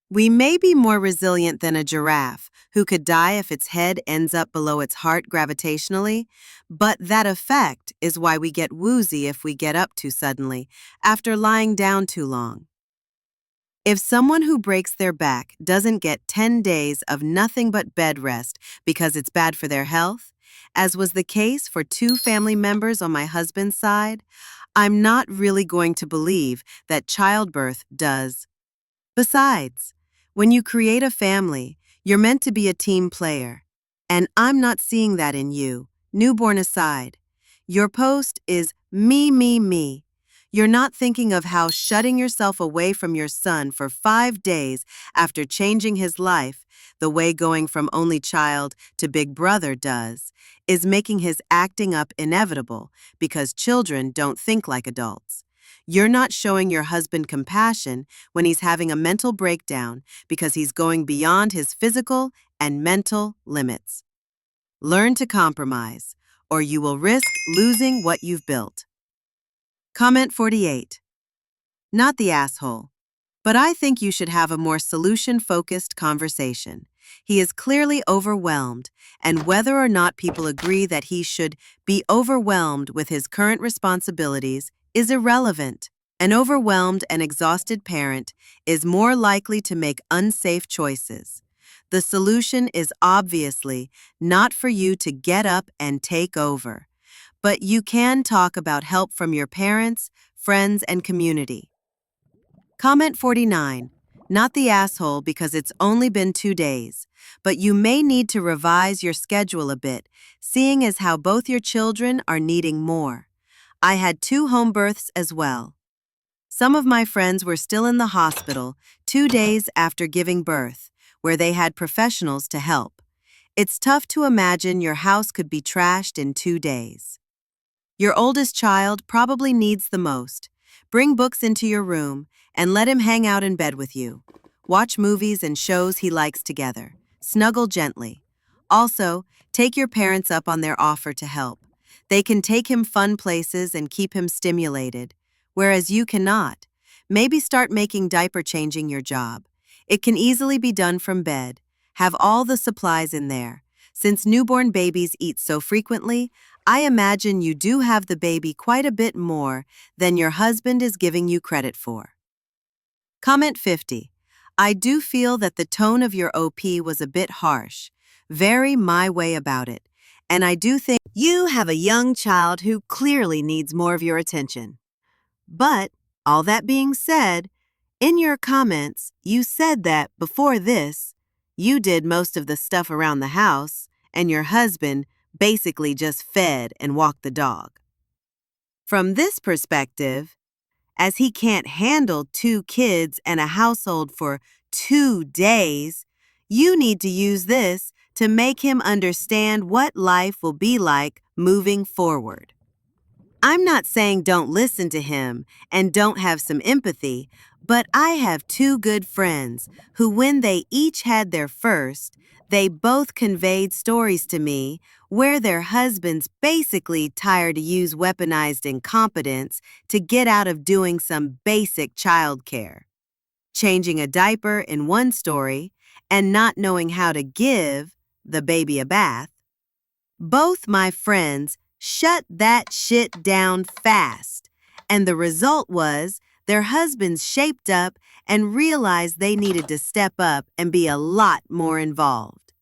We may be more resilient than a giraffe, who could die if its head ends up below its heart gravitationally, but that effect is why we get woozy if we get up too suddenly after lying down too long. If someone who breaks their back doesn't get 10 days of nothing but bed rest because it's bad for their health, as was the case for 2 family members on my husband's side, I'm not really going to believe that childbirth does. Besides, when you create a family, you're meant to be a team player. And I'm not seeing that in you, newborn aside. Your post is me, me, me. You're not thinking of how shutting yourself away from your son for 5 days after changing his life, the way going from only child to big brother does, is making his acting up inevitable because children don't think like adults. You're not showing your husband compassion when he's having a mental breakdown because he's going beyond his physical and mental limits. Learn to compromise, or you will risk losing what you've built. Comment 48. Not the asshole, but I think you should have a more solution-focused conversation. He is clearly overwhelmed, and whether or not people agree that he should be overwhelmed with his current responsibilities is irrelevant. An overwhelmed and exhausted parent is more likely to make unsafe choices. The solution is obviously not for you to get up and take over, but you can talk about help from your parents, friends, and community. Comment 49. Not the asshole because it's only been 2 days, but you may need to revise your schedule a bit, seeing as how both your children are needing more. I had 2 home births as well. Some of my friends were still in the hospital 2 days after giving birth, where they had professionals to help. It's tough to imagine your house could be trashed in 2 days. Your oldest child probably needs the most. Bring books into your room and let him hang out in bed with you. Watch movies and shows he likes together. Snuggle gently. Also, take your parents up on their offer to help. They can take him fun places and keep him stimulated, whereas you cannot. Maybe start making diaper changing your job. It can easily be done from bed. Have all the supplies in there. Since newborn babies eat so frequently, I imagine you do have the baby quite a bit more than your husband is giving you credit for. Comment 50. I do feel that the tone of your OP was a bit harsh. Very my way about it. And I do think you have a young child who clearly needs more of your attention. But, all that being said, in your comments, you said that before this, you did most of the stuff around the house, and your husband basically just fed and walked the dog. From this perspective, as he can't handle 2 kids and a household for 2 days, you need to use this to make him understand what life will be like moving forward. I'm not saying don't listen to him and don't have some empathy, but I have 2 good friends who, when they each had their first, they both conveyed stories to me where their husbands basically tired to use weaponized incompetence to get out of doing some basic childcare. Changing a diaper in one story and not knowing how to give the baby a bath. Both my friends shut that shit down fast, and the result was their husbands shaped up and realized they needed to step up and be a lot more involved.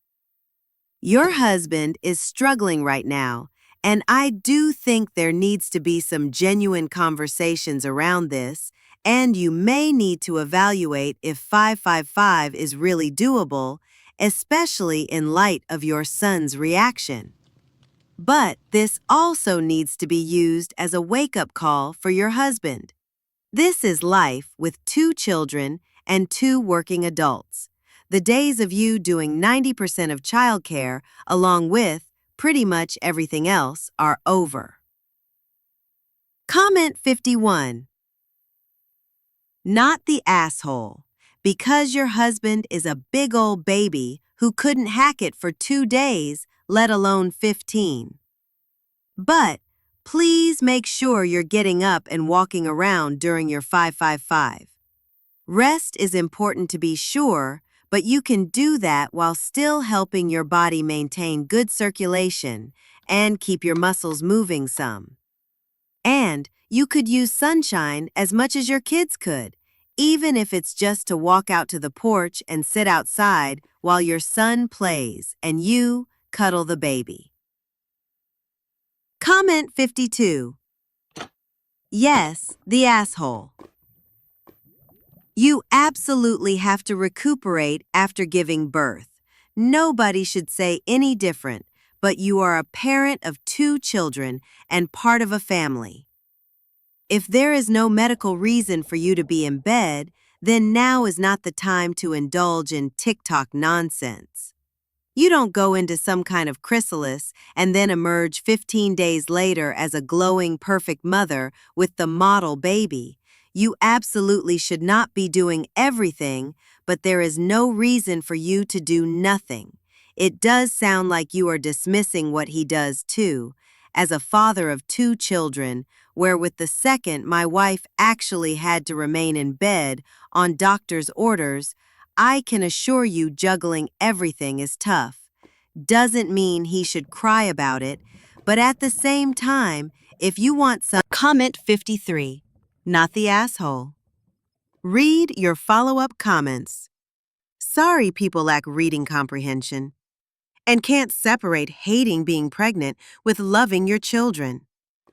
Your husband is struggling right now, and I do think there needs to be some genuine conversations around this, and you may need to evaluate if 555 is really doable, especially in light of your son's reaction. But this also needs to be used as a wake-up call for your husband. This is life with 2 children and 2 working adults. the days of you doing 90% of childcare, along with pretty much everything else, are over. Comment 51. Not the asshole. Because your husband is a big old baby who couldn't hack it for 2 days, let alone 15. But please make sure you're getting up and walking around during your 555. Rest is important to be sure, but you can do that while still helping your body maintain good circulation and keep your muscles moving some. And you could use sunshine as much as your kids could, even if it's just to walk out to the porch and sit outside while your son plays and you cuddle the baby. Comment 52. Yes, the asshole. You absolutely have to recuperate after giving birth. Nobody should say any different, but you are a parent of 2 children and part of a family. If there is no medical reason for you to be in bed, then now is not the time to indulge in TikTok nonsense. You don't go into some kind of chrysalis and then emerge 15 days later as a glowing, perfect mother with the model baby. You absolutely should not be doing everything, but there is no reason for you to do nothing. It does sound like you are dismissing what he does too. As a father of 2 children, where with the second my wife actually had to remain in bed on doctor's orders, I can assure you juggling everything is tough. Doesn't mean he should cry about it, but at the same time, if you want some... Comment 53. Not the asshole. Read your follow-up comments. Sorry people lack reading comprehension and can't separate hating being pregnant with loving your children.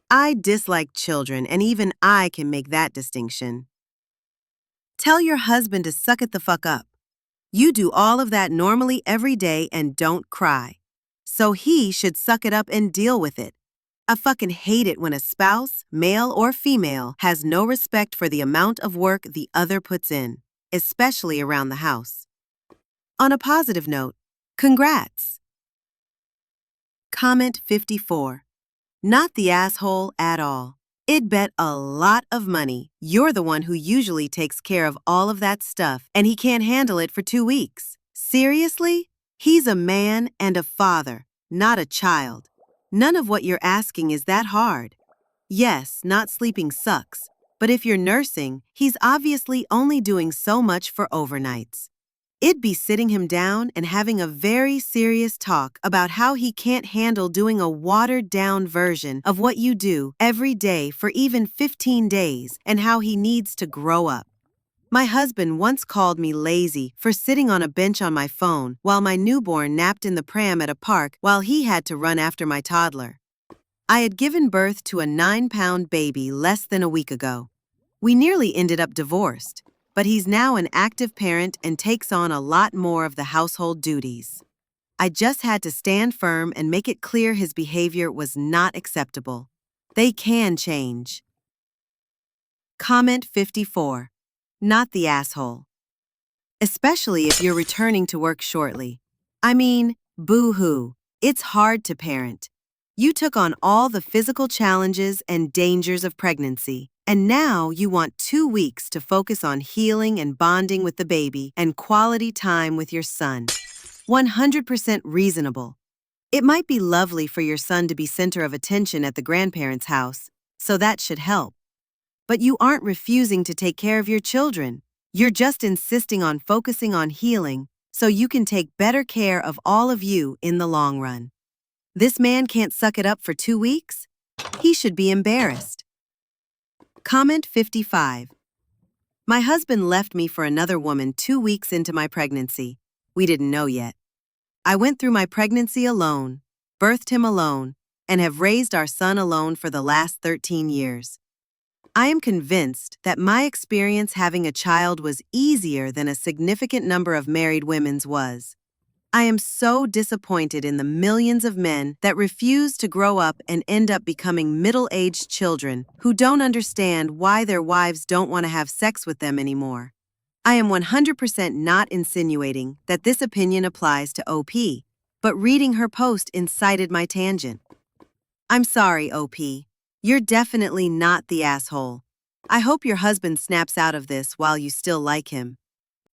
I dislike children, and even I can make that distinction. Tell your husband to suck it the fuck up. You do all of that normally every day and don't cry. So he should suck it up and deal with it. I fucking hate it when a spouse, male or female, has no respect for the amount of work the other puts in, especially around the house. On a positive note, congrats. Comment 54. Not the asshole at all. It bet a lot of money you're the one who usually takes care of all of that stuff and he can't handle it for 2 weeks. Seriously? He's a man and a father, not a child. None of what you're asking is that hard. Yes, not sleeping sucks, but if you're nursing, he's obviously only doing so much for overnights. It'd be sitting him down and having a very serious talk about how he can't handle doing a watered-down version of what you do every day for even 15 days and how he needs to grow up. My husband once called me lazy for sitting on a bench on my phone while my newborn napped in the pram at a park while he had to run after my toddler. I had given birth to a 9-pound baby less than a week ago. We nearly ended up divorced, but he's now an active parent and takes on a lot more of the household duties. I just had to stand firm and make it clear his behavior was not acceptable. They can change. Comment 54. Not the asshole. Especially if you're returning to work shortly. I mean, boo-hoo. It's hard to parent. You took on all the physical challenges and dangers of pregnancy. And now you want 2 weeks to focus on healing and bonding with the baby and quality time with your son. 100% reasonable. It might be lovely for your son to be center of attention at the grandparents' house, so that should help. But you aren't refusing to take care of your children. You're just insisting on focusing on healing so you can take better care of all of you in the long run. This man can't suck it up for 2 weeks? He should be embarrassed. Comment 55. My husband left me for another woman 2 weeks into my pregnancy. We didn't know yet. I went through my pregnancy alone, birthed him alone, and have raised our son alone for the last 13 years. I am convinced that my experience having a child was easier than a significant number of married women's was. I am so disappointed in the millions of men that refuse to grow up and end up becoming middle-aged children who don't understand why their wives don't want to have sex with them anymore. I am 100% not insinuating that this opinion applies to OP, but reading her post incited my tangent. I'm sorry, OP. You're definitely not the asshole. I hope your husband snaps out of this while you still like him.